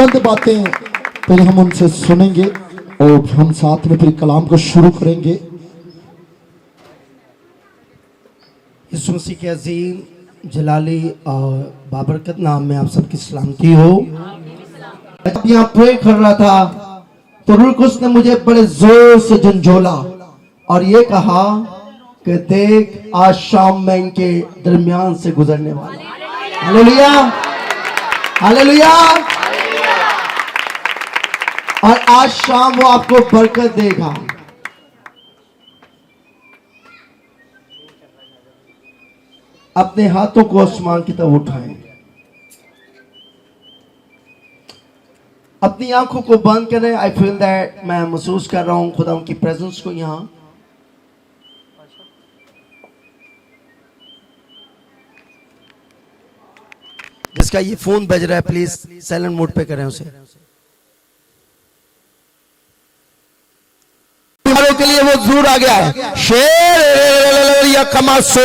चंद बातें पहले हम उनसे सुनेंगे और हम साथ में फिर कलाम को शुरू करेंगे। यीशु मसीह के अजीम जलाली और बाबरकत नाम में आप सबकी सलामती हो। जब यहाँ प्रे कर रहा था तो रूह कुद्स ने मुझे बड़े जोर से झंझोला और ये कहा कि देख आज शाम मैं इनके दरमियान से गुजरने वाला। Hallelujah, hallelujah. और आज शाम वो आपको बरकत देगा। अपने हाथों को आसमान की तरफ उठाएं, अपनी आंखों को बंद करें। आई फील दैट मैं महसूस कर रहा हूं खुदा उनकी प्रेजेंस को यहां। जिसका ये फोन बज रहा है प्लीज साइलेंट मोड पे करें उसे। के लिए वो जरूर आ गया है। शेर या कमासो,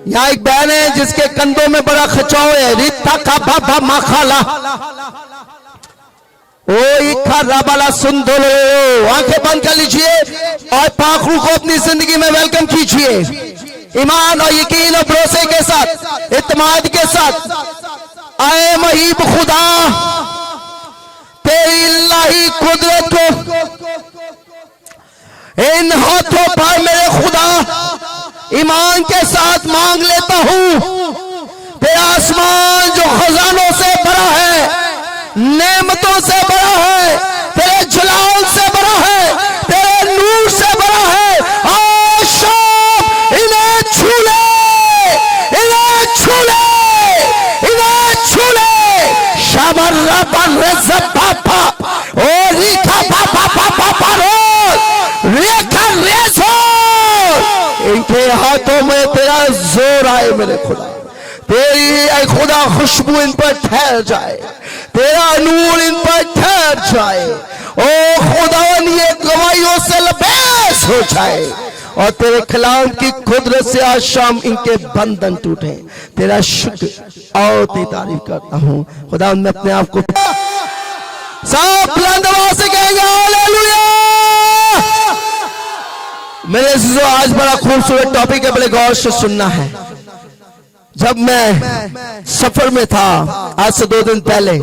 यहाँ एक बहन है जिसके कंधों में बड़ा खचाव है। रीता का बाबा माखाला ओ इखा राबाला सुन दो। आंखें बंद कर लीजिए और पाखरू को अपनी जिंदगी में वेलकम कीजिए। ईमान और यकीन और भरोसे के साथ, इत्मीनान के साथ आए महीब खुदा तेरी इलाही कुदरत को इन हाथों पर मेरे खुदा ईमान के साथ मांग लेता हूं। तेरा आसमान जो खजानों से भरा है, नेमतों से भरा है, तेरे जलाल से भरा है, तेरे नूर से भरा है। आज शाम इन्हें छू ले, इन्हें छू ले, इन्हें छू ले। शाबर रबन रज़ब पापा ओ रीखा पापा पापा पारो इनके हाथों में तेरा जोर आए मेरे खुदा। तेरी खुदा खुशबू इन पर ठहर जाए, तेरा नूर इन पर ठहर जाए। ओ खुदा ये गवाहियों से लबैस हो जाए और तेरे कलाम की कुदरत से आज शाम इनके बंधन टूटे। तेरा शुक्र और तेरी तारीफ करता हूँ खुदा। मैं अपने आप को सब बुलंद से कहेंगे हालेलुया। मेरे अज़ीज़ों, आज बड़ा खूबसूरत टॉपिक है, बड़े गौर से सुनना है। जब मैं सफर में था आज से 2 दिन पहले,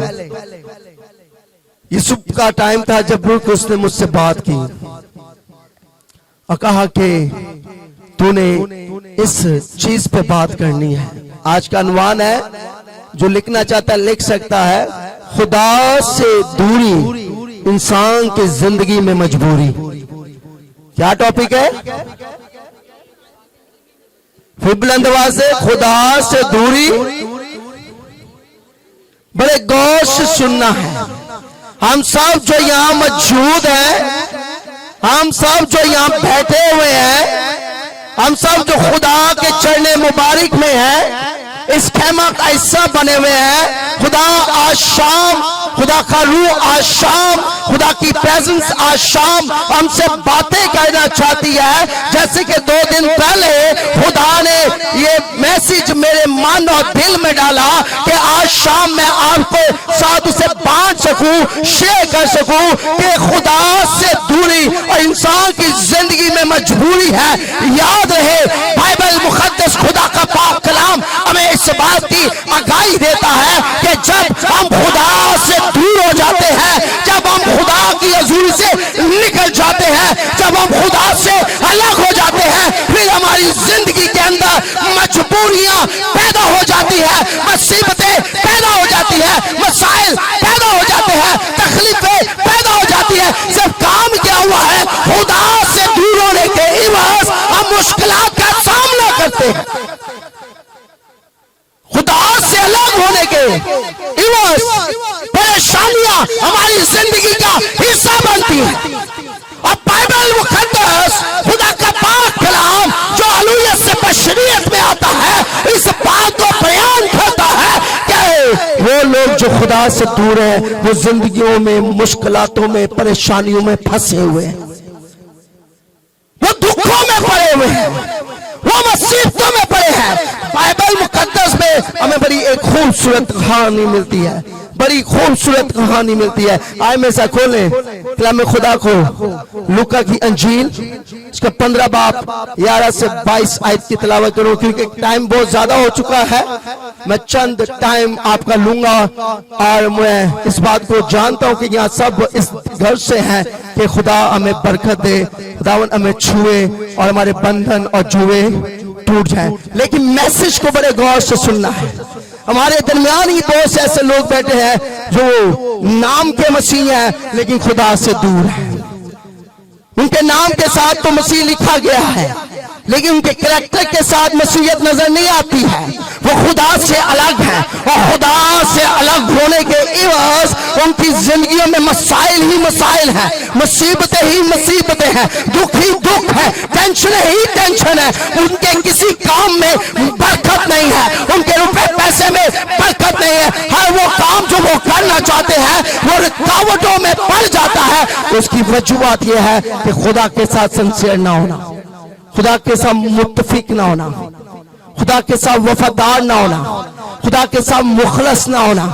यूसुफ का टाइम था जब रूह कुद्स ने मुझसे बात की और कहा कि तूने इस चीज पे बात करनी है। आज का अनवान है, जो लिखना चाहता है लिख सकता है, खुदा से दूरी इंसान की जिंदगी में मजबूरी। क्या टॉपिक है? फिर बुलंद आवाज से, खुदा से दूरी। बड़े गौर से सुनना है। हम सब जो यहां मौजूद हैं, हम सब जो यहां बैठे हुए हैं, हम सब जो खुदा के चरणे मुबारक में हैं, इस खेमा का हिस्सा बने हुए हैं। खुदा आज शाम, खुदा का रूह आज शाम, खुदा की प्रेजेंस आज शाम हमसे बातें करना चाहती है। जैसे कि 2 दिन पहले खुदा ने ये मैसेज मेरे मन और दिल में डाला कि आज शाम मैं आपको साथ उसे बांट सकूं, शेयर कर सकूं कि खुदा से दूरी और इंसान की जिंदगी में मजबूरी है। याद रहे, बाइबल मुकद्दस खुदा का पाक कलाम हमें इस बात की आगाही देता है कि जब हम खुदा से दूर हो जाते हैं, जब हम खुदा की हजूरी से निकल जाते हैं, जब हम खुदा से अलग हो जाते हैं, फिर हमारी जिंदगी के अंदर मजबूरियां पैदा हो जाती है, मुसीबतें पैदा हो जाती है, मसाइल पैदा हो जाते हैं, तकलीफें पैदा हो जाती है। सिर्फ काम क्या हुआ है, खुदा से दूर होने के एवज हम मुश्किलात का सामना करते हैं। खुदा से अलग होने के एवज परेशानियां हमारी जिंदगी का हिस्सा बनती है। और बाइबल मुकद्दस खुदा का पाक कलाम जो अलूयत से बशरियत में आता है, इस बात को बयान करता है कि वो लोग जो खुदा से दूर हैं, वो जिंदगियों में, मुश्किलातों में, परेशानियों में फंसे हुए हैं, वो दुखों में पड़े हुए हैं, वो मुसीबतों में पड़े हैं। बाइबल मुकद्दस में हमें बड़ी एक खूबसूरत कहानी मिलती है। बड़ी खूबसूरत कहानी मिलती है। आए में से खोलें कलाम खुदा को, लूका की अंजील इसका 15 बाब 11 से 22 आयत की तिलावत करूं, क्योंकि टाइम बहुत ज्यादा हो चुका है। मैं चंद टाइम आपका लूंगा और मैं इस बात को जानता हूं कि यहाँ सब इस घर से हैं कि खुदा हमें बरकत दे, खुदावन हमें छुए और हमारे बंधन और जुए टूट जाए। लेकिन मैसेज को बड़े गौर से सुनना है। हमारे दरमियान ही बहुत से ऐसे लोग बैठे हैं जो नाम के मसीह हैं लेकिन खुदा से दूर है। उनके नाम के साथ तो मसीह लिखा गया है लेकिन उनके कैरेक्टर के साथ मसीहियत नजर नहीं आती है। वो खुदा से अलग है और खुदा से अलग होने के एवज उनकी जिंदगियों में मसाइल ही मसाइल हैं, मुसीबतें ही मुसीबतें हैं, दुख ही दुख है, टेंशन ही टेंशन है। उनके किसी काम में बरकत नहीं है, उनके रुपए पैसे में बरकत नहीं है। हर वो काम जो वो करना चाहते हैं वो रुकावटों में पड़ जाता है। उसकी वजूहत यह है कि खुदा के साथ सिंसियर ना होना, खुदा के साथ मुत्तफिक ना होना, खुदा के साथ वफादार ना होना, खुदा के साथ मुखलस ना होना।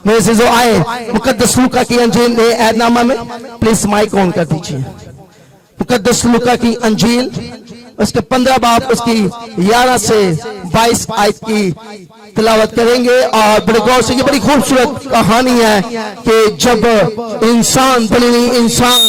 मेरे से जो आए मुकद्दस लूका की अंजील ऐदनामा में प्लीज माइक ऑन कर दीजिए। मुकद्दस लूका की अंजील उसके 15 बाब उसकी 11 से 22 आयत की तिलावत करेंगे और बड़े गौर से। ये बड़ी खूबसूरत कहानी है कि जब इंसान बनी इंसान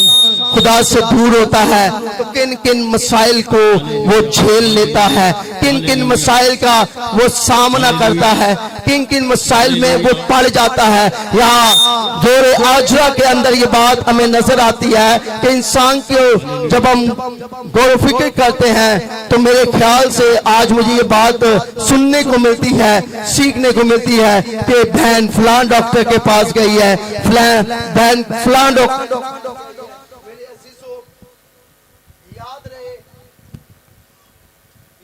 खुदा से दूर होता है तो किन किन मसाइल को वो झेल लेता है, किन किन मसाइल का वो सामना करता है, किन किन मसाइल में वो पड़ जाता है। यहाँ दौरे आजरा के अंदर ये बात हमें नजर आती है कि इंसान को जब हम गौर फिक्र करते हैं तो मेरे ख्याल से आज मुझे ये बात सुनने को मिलती है, सीखने को मिलती है कि बहन फलान डॉक्टर के पास गई है, बहन फलान डॉक्टर। याद रहे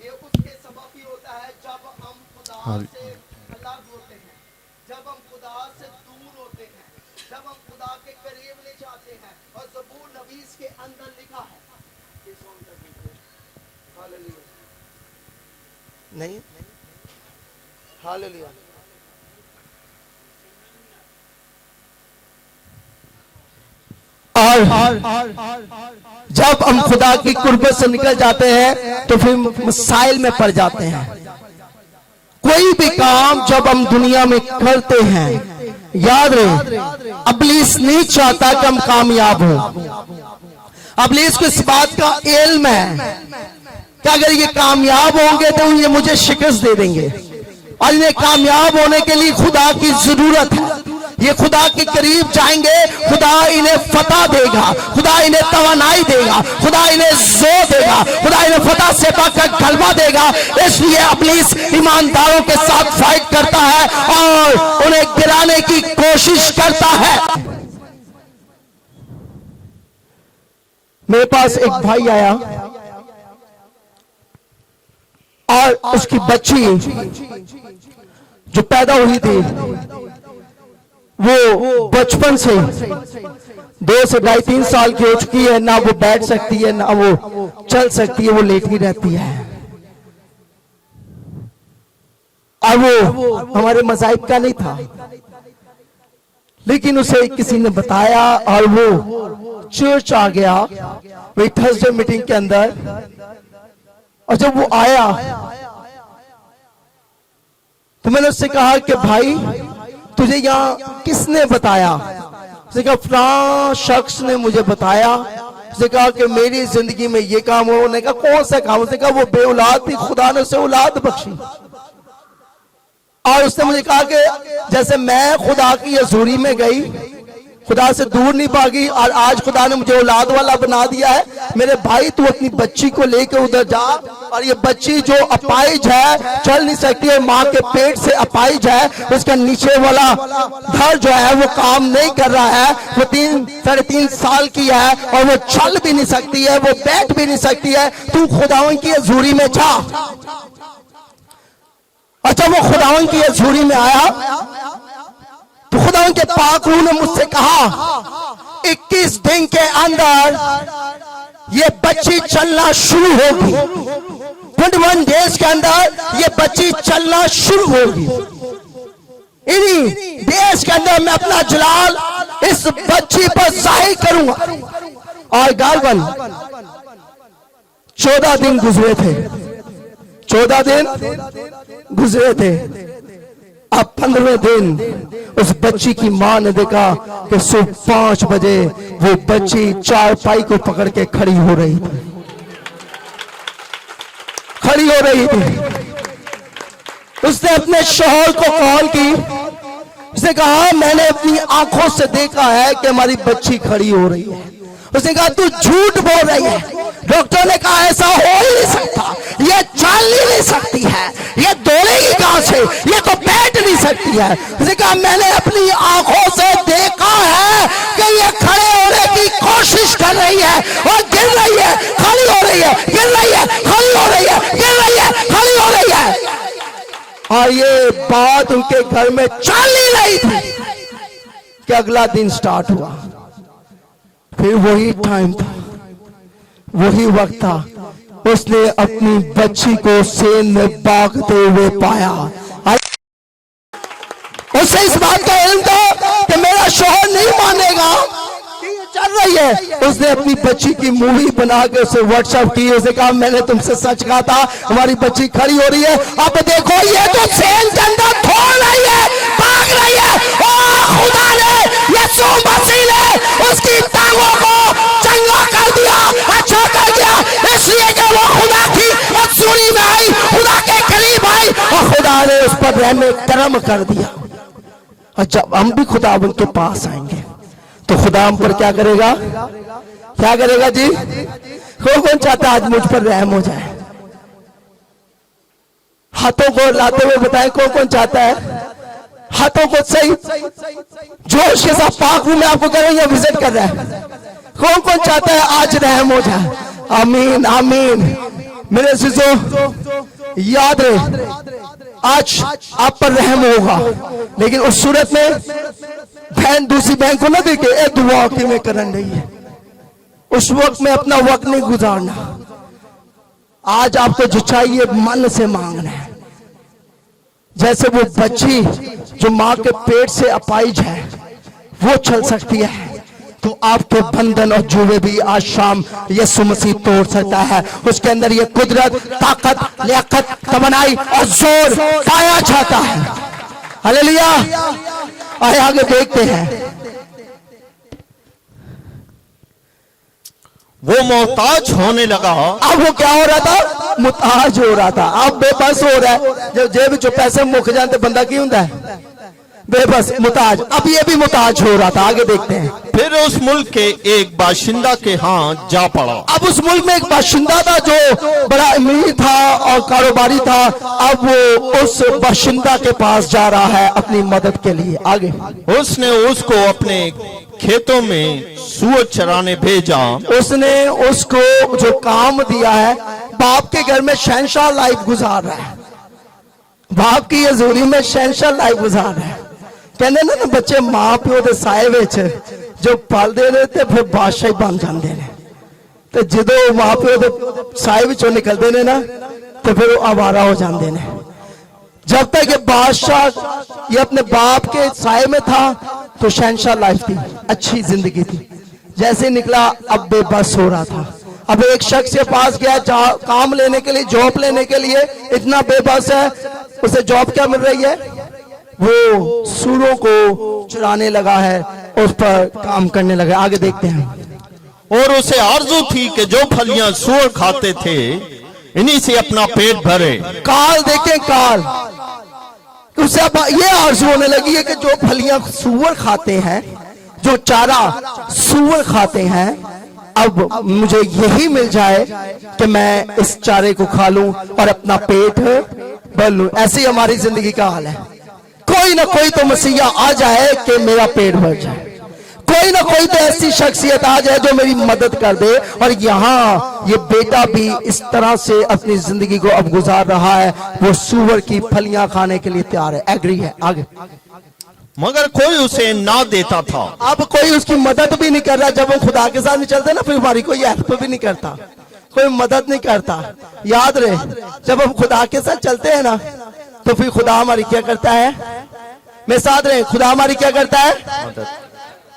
ये उसके सबब ही होता है जब हम खुदा से अलग होते हैं, जब हम खुदा से दूर होते हैं, जब हम खुदा के करीब नहीं जाते हैं। और ज़बूर नबीस के अंदर लिखा है, नहीं हालेलुया, और जब हम खुदा की कुर्बत से निकल जाते हैं तो फिर मसाइल में पड़ जाते हैं। कोई भी काम जब हम दुनिया में करते हैं, याद रहे इब्लीस नहीं चाहता कि हम कामयाब हो। इब्लीस को इस बात का इल्म है कि अगर ये कामयाब होंगे तो ये मुझे शिकस्त दे देंगे और इन्हें कामयाब होने के लिए खुदा की जरूरत है। ये खुदा के करीब जाएंगे, खुदा इन्हें फतह देगा, खुदा इन्हें तवानाई देगा, खुदा इन्हें जोर देगा, खुदा इन्हें फतह से पाकर गलबा देगा। इसलिए इब्लीस ईमानदारों के साथ फाइट करता है और उन्हें गिराने की कोशिश करता है। मेरे पास एक भाई आया और उसकी बच्ची जो पैदा हुई थी वो बचपन से 2 से 2.5-3 साल की हो चुकी है, ना वो बैठ सकती है ना वो चल सकती है, वो लेटी रहती है। और वो हमारे मज़ाहिब का नहीं था, लेकिन उसे किसी ने बताया और वो चर्च आ गया वही थर्सडे मीटिंग के अंदर। और जब वो आया तो मैंने उससे कहा कि भाई तुझे यहाँ किसने बताया? उसने कहा फलां शख्स ने मुझे बताया। उसने कहा कि मेरी जिंदगी में ये काम हो। उन्होंने कहा कौन सा काम? उसने कहा वो बेऔलाद थी, खुदा ने उसे औलाद बख्शी। और उसने मुझे कहा कि जैसे मैं खुदा की हजूरी में गई, खुदा से दूर नहीं भागी और आज खुदा ने मुझे औलाद वाला बना दिया है। मेरे भाई तू अपनी बच्ची को लेकर उधर जा, और ये बच्ची जो अपाइज है, चल नहीं सकती है, माँ के पेट से अपाइज है, उसका नीचे वाला धड़ जो है वो काम नहीं कर रहा है, वो 3-3.5 साल की है और वो चल भी नहीं सकती है, वो बैठ भी नहीं सकती है। तू खुदावन की हजूरी में जा। अच्छा, वो खुदावन की हजूरी में आया तो खुदावन के पाक रूह ने मुझसे कहा 21 दिन के अंदर ये बच्ची चलना शुरू होगी। 21 डेज के अंदर ये बच्ची चलना शुरू होगी। इन्हीं इसके अंदर मैं अपना जलाल इस बच्ची पर जाहिर करूंगा। और गालबन 14 दिन गुजरे थे, 14 दिन गुजरे थे। अब 15वें दिन उस बच्ची की मां ने देखा कि सुबह 5 बजे वो बच्ची चारपाई को पकड़ के खड़ी हो रही थी, खड़ी हो रही थी। उसने अपने शौहर को कॉल की, उसने कहा मैंने अपनी आंखों से देखा है कि हमारी बच्ची खड़ी हो रही है। उसने कहा तू झूठ बोल रही है। डॉक्टर ने कहा ऐसा हो ही नहीं सकता, ये चल ही नहीं सकती है, ये दौड़ेगी कहां से, ये तो बैठ नहीं सकती है। उसने कहा मैंने अपनी आंखों से देखा है कि ये खड़े होने की कोशिश कर रही है और गिर रही है, खड़ी हो रही है, गिर रही है, खड़ी हो रही है, गिर रही है, खड़ी हो रही है। और ये बात उनके घर में चल ही रही थी कि अगला दिन स्टार्ट हुआ। फिर वही टाइम था, वही वक्त था, उसने अपनी बच्ची को सेन में भागते हुए पाया। उसे इस बात का इल्म था कि मेरा शौहर नहीं मानेगा कि ये चल रही है। उसने अपनी बच्ची की मूवी बना के उसे व्हाट्सएप की। उसने कहा मैंने तुमसे सच कहा था, हमारी बच्ची खड़ी हो रही है। अब देखो ये तो सेन के अंदर दौड़ रही है, भाग रही है। ओ खुदा ने, यीशु मसीह ने उसकी टांगों को चंगा कर दिया, अच्छा कर दिया, इसलिए कि वो खुदा की मंजूरी में आई, खुदा के करीब आई और खुदा ने उस पर रहम करम कर दिया। और जब हम भी खुदा उनके पास आएंगे तो खुदा हम पर क्या करेगा, क्या करेगा जी? कौन चाहता है आज मुझ पर रहम हो जाए? हाथों को लाते हुए बताएं कौन चाहता है? हाथों को सही जोश के साथ पाक रूम में आपको कह रहे हैं विजिट कर रहा है। कौन चाहता है आज रहम हो जाए? आमीन आमीन। मेरे सिजो याद रहे आज आप पर रहम होगा, लेकिन उस सूरत में बहन दूसरी बहन को ना देखे ए दुआ कि मैं करन रही है, उस वक्त में अपना वक्त नहीं गुजारना। आज आपको जो चाहिए मन से मांगना है। जैसे वो बच्ची जो मां के पेट से अपाइज है वो चल सकती है, तो आपके बंधन और जुए भी आज शाम यीशु मसीह तोड़ सकता है। उसके अंदर ये कुदरत, ताकत, लियाकत, तमन्नाई और जोर पाया जाता है। हालेलुया। आए आगे देखते हैं। वो मोहताज होने लगा। अब वो क्या हो रहा था? मुताज हो रहा था। अब बेबस हो रहा है। जब जेब चो पैसे मुक जाते बंदा की होता है? बेबस, मुताज। अब ये भी मुताज हो रहा था। आगे देखते हैं। फिर उस मुल्क के एक बाशिंदा के हाथ जा पड़ा। अब उस मुल्क में एक बाशिंदा था जो बड़ा अमीर था और कारोबारी था। अब वो उस बाशिंदा के पास जा रहा है अपनी मदद के लिए। आगे उसने उसको अपने खेतों में सूअर चराने भेजा। उसने उसको जो काम दिया है, बाप के घर में शहंशाह लाइफ गुजार रहा है, बाप की हजूरी में शहंशाह लाइफ गुजार रहा है। कहते ना बच्चे मां प्यो के साए विच जो पलते ने ते फिर बादशाह बन जाते हैं, तो जो मां प्यो के साए विचों निकलते ने ना तो फिर वो आवारा हो जाते हैं। जब तक ये बादशाह ये अपने बाप के साए में था तो शहंशाह लाइफ थी, अच्छी जिंदगी थी। जैसे निकला अब बेबस हो रहा था। अब एक शख्स के पास गया काम लेने के लिए, जॉब लेने के लिए, इतना बेबस है। उसे जॉब क्या मिल रही है? वो सूरों को चुराने लगा है, उस पर काम करने लगा। आगे देखते हैं। और उसे आरजू थी कि जो फलियां सूअर खाते थे इन्हीं से अपना पेट भरे। काल देखें, काल। उसे अब ये आरजू होने लगी है कि जो फलियां सूअर खाते हैं, जो चारा सूअर खाते हैं, अब मुझे यही मिल जाए कि मैं इस चारे को खा लूं और अपना पेट भर लूं। ऐसी हमारी जिंदगी का हाल है। कोई ना कोई तो मसीहा आ जाए कि मेरा पेट भर जाए, कोई ना कोई तो ऐसी शख्सियत आ जाए जो मेरी मदद कर दे। और यहाँ ये बेटा भी इस तरह से अपनी जिंदगी को अब गुजार रहा है। वो सूअर की फलियां खाने के लिए तैयार है, एग्री है। आगे मगर कोई उसे ना देता था। अब कोई उसकी मदद भी नहीं कर रहा। जब हम खुदा के साथ नहीं चलते ना, फिर हमारी कोई हेल्प भी नहीं करता, कोई मदद नहीं करता। याद रहे, जब हम खुदा के साथ चलते हैं ना तो फिर खुदा हमारी क्या करता है? मेरे साथ रहे, खुदा हमारी क्या करता है? मदद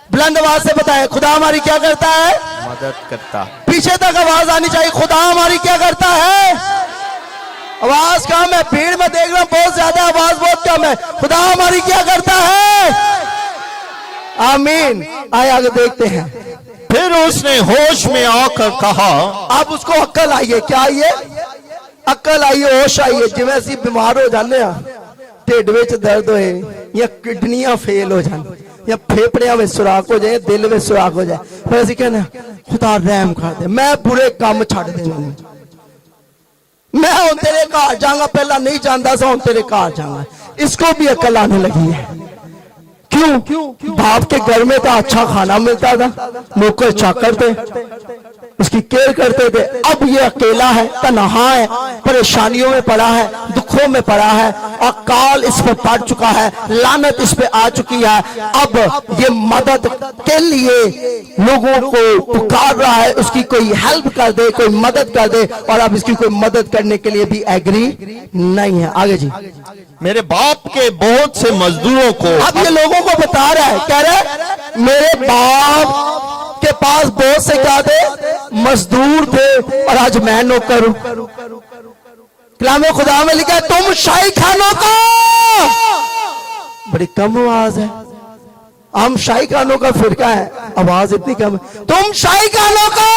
बुलंद आवाज से बताएं, खुदा हमारी क्या करता है? मदद करता। पीछे तक आवाज आनी चाहिए, खुदा हमारी क्या करता है? आवाज कम है, भीड़ में देख रहा हूं बहुत ज्यादा, आवाज बहुत कम है। खुदा हमारी क्या करता है? आमीन। आए आगे देखते हैं। फिर उसने होश में आकर कहा, अब उसको अक्ल आई है। क्या आई है? अक्ल आई है, होश आई है। जिवें असीं बीमार हो जाने आ, ढिड विच दर्द होए या किडनियां फेल हो जान या फेफड़ियां में सुराख हो जाए, दिल में सुराख हो जाए, फिर असीं कहने खुदा रहम कर दे, मैं बुरे काम छड़ देने, मैं हुण तेरे घर जाऊंगा, पहला नहीं जानता सा, हुण तेरे घर जाऊंगा। इसको भी अकल आने लगी है। क्यों? बाप के घर में तो अच्छा खाना मिलता था, नौकर चाकर थे, उसकी केयर करते थे। अब ये अकेला है, तन्हा है, परेशानियों में पड़ा है, दुखों में पड़ा है, अकाल इस पे पड़ चुका है, लानत इस पे आ चुकी है। अब ये मदद के लिए लोगों को पुकार रहा है, उसकी कोई हेल्प कर दे, कोई मदद कर दे, और अब इसकी कोई मदद करने के लिए भी एग्री नहीं है। आगे जी। मेरे बाप के बहुत से मजदूरों को, अब ये लोगों को बता रहा है, कह रहा है मेरे बाप के पास बहुत से क्या थे? मजदूर थे, और आज मैं नौकर हूं। कलामे खुदा में लिखा है तुम शाही खानों को, बड़ी कम आवाज है, हम शाही खानों का फिरका है, आवाज इतनी कम है। तुम शाही खानों को,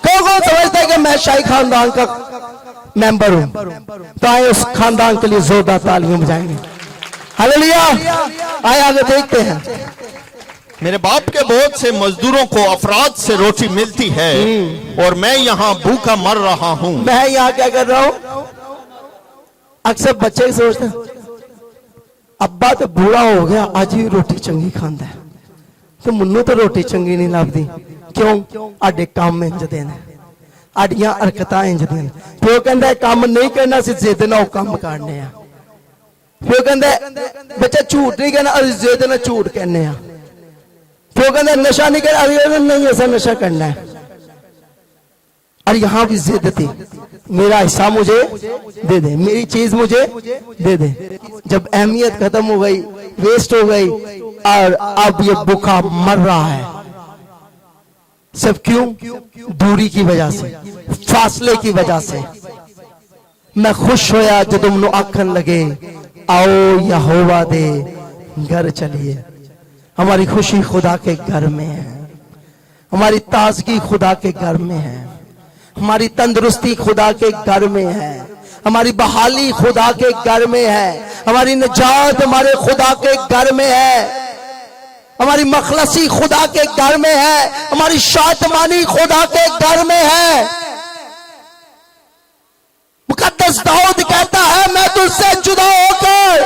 कौन समझता है कि मैं शाही खानदान का मेंबर हूं? तो आए उस खानदान के लिए जोरदार तालियां बजाएंगे। हालेलुया। आए आगे देखते हैं। मेरे बाप के बहुत से मजदूरों को अफराद से रोटी मिलती है, और मैं यहाँ भूखा मर रहा हूँ। मैं यहाँ क्या कर रहा हूं? अक्सर बच्चे सोचते हैं अब्बा तो बूढ़ा हो गया, आज ही रोटी चंगी खांदा है, तो मुन्नू तो रोटी चंगी नहीं लगती। क्यों? आडे काम इंज दे ने, आडियां हरकतां इंज दी ने। प्यो कहंदा काम नहीं करना, सी जिद नाल काम करने आ। प्यो कहंदा बच्चा झूठ नहीं कहना, असीं जिद नाल झूठ कहने आ। प्यो कहंदा नशा नहीं करना, असीं नहीं ऐसा नशा करना है। और यहां भी जिद थी, मेरा हिस्सा मुझे दे दे, मेरी चीज मुझे दे दे। जब अहमियत खत्म हो गई, वेस्ट हो गई, और अब ये भूखा मर रहा है। सब क्यों? दूरी की वजह से, फासले की वजह से। मैं खुश होया जो तुम आखन लगे आओ यहोवा दे घर चलिए। हमारी खुशी खुदा के घर में है, हमारी ताजगी खुदा के घर में है, हमारी तंदुरुस्ती खुदा के घर में है, हमारी बहाली खुदा के घर में है, हमारी निजात हमारे खुदा के घर में है, हमारी मखलसी खुदा के घर में है, हमारी शातमानी खुदा के घर में है। मुकद्दस दाऊद कहता है मैं तुझसे जुदा होकर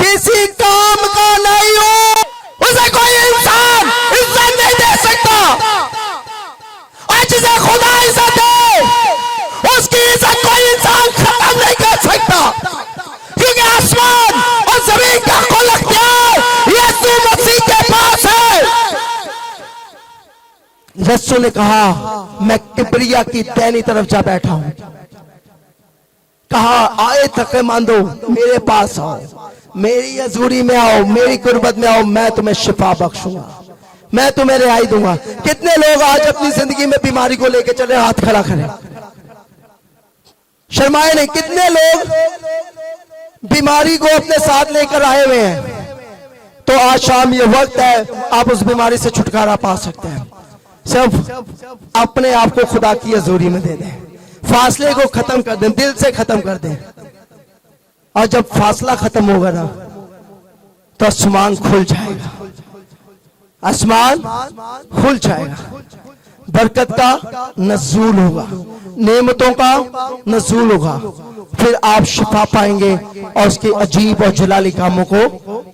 किसी काम का नहीं हूं। उसे कोई इंसान इज्जत नहीं दे सकता, और जिसे खुदा इज्जत दे उसकी इज्जत कोई इंसान खत्म नहीं कर सकता, क्योंकि आसमान और जमीन का कुल अख्तियार यीशु मसीह के पास है। यीशु ने कहा मैं किबरिया की दैनी तरफ जा बैठा हूं। कहा आए थके मांदो मेरे पास आओ, मेरी हजूरी में आओ, मेरी कुर्बत में आओ, मैं तुम्हें शिफा बख्शूंगा, मैं तुम्हें रिहाई दूंगा। कितने लोग आज अपनी जिंदगी में बीमारी को लेकर चले? हाथ खड़ा करें, शर्माए नहीं। कितने लोग बीमारी को अपने साथ लेकर आए हुए हैं? तो आज शाम ये वक्त है, आप उस बीमारी से छुटकारा पा सकते हैं। सिर्फ अपने आप को खुदा की हजूरी में दे दें, फासले को खत्म कर दें, दिल से खत्म कर दें। और जब फासला खत्म होगा ना, तो आसमान खुल जाएगा, आसमान खुल जाएगा, बरकत का नज़ूल होगा, नेमतों का नज़ूल होगा। फिर आप शिफा पाएंगे और उसके अजीब और जलाली कामों को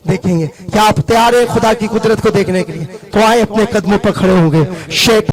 देखेंगे। क्या आप तैयार हैं खुदा की कुदरत को देखने के लिए? तो आए अपने कदमों पर खड़े होंगे। शेख